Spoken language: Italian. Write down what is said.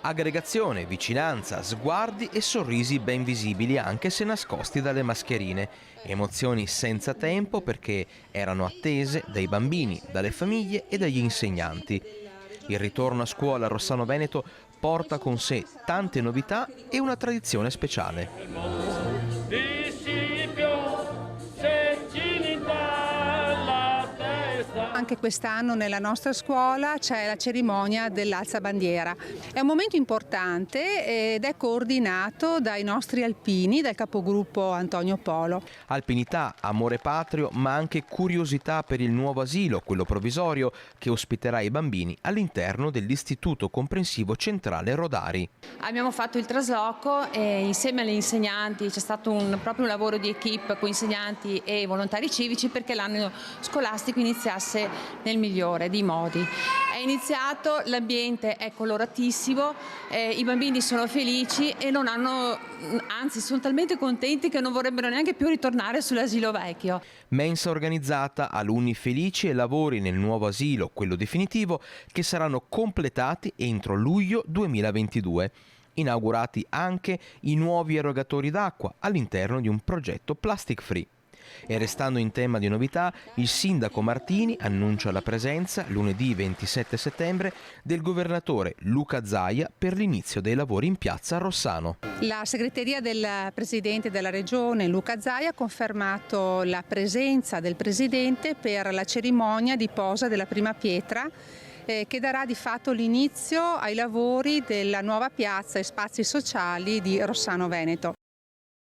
Aggregazione, vicinanza, sguardi e sorrisi ben visibili anche se nascosti dalle mascherine. Emozioni senza tempo perché erano attese dai bambini, dalle famiglie e dagli insegnanti. Il ritorno a scuola a Rossano Veneto porta con sé tante novità e una tradizione speciale. Anche quest'anno nella nostra scuola c'è la cerimonia dell'alzabandiera. È un momento importante ed è coordinato dai nostri alpini, dal capogruppo Antonio Polo. Alpinità, amore patrio, ma anche curiosità per il nuovo asilo, quello provvisorio, che ospiterà i bambini all'interno dell'Istituto Comprensivo Centrale Rodari. Abbiamo fatto il trasloco e insieme agli insegnanti c'è stato proprio un lavoro di equipe con insegnanti e volontari civici perché l'anno scolastico iniziasse nel migliore dei modi. È iniziato, l'ambiente è coloratissimo, i bambini sono felici e anzi sono talmente contenti che non vorrebbero neanche più ritornare sull'asilo vecchio. Mensa organizzata, alunni felici e lavori nel nuovo asilo, quello definitivo, che saranno completati entro luglio 2022. Inaugurati anche i nuovi erogatori d'acqua all'interno di un progetto plastic free. E restando in tema di novità, il sindaco Martini annuncia la presenza lunedì 27 settembre del governatore Luca Zaia per l'inizio dei lavori in piazza a Rossano. La segreteria del presidente della regione Luca Zaia ha confermato la presenza del presidente per la cerimonia di posa della prima pietra che darà di fatto l'inizio ai lavori della nuova piazza e spazi sociali di Rossano Veneto.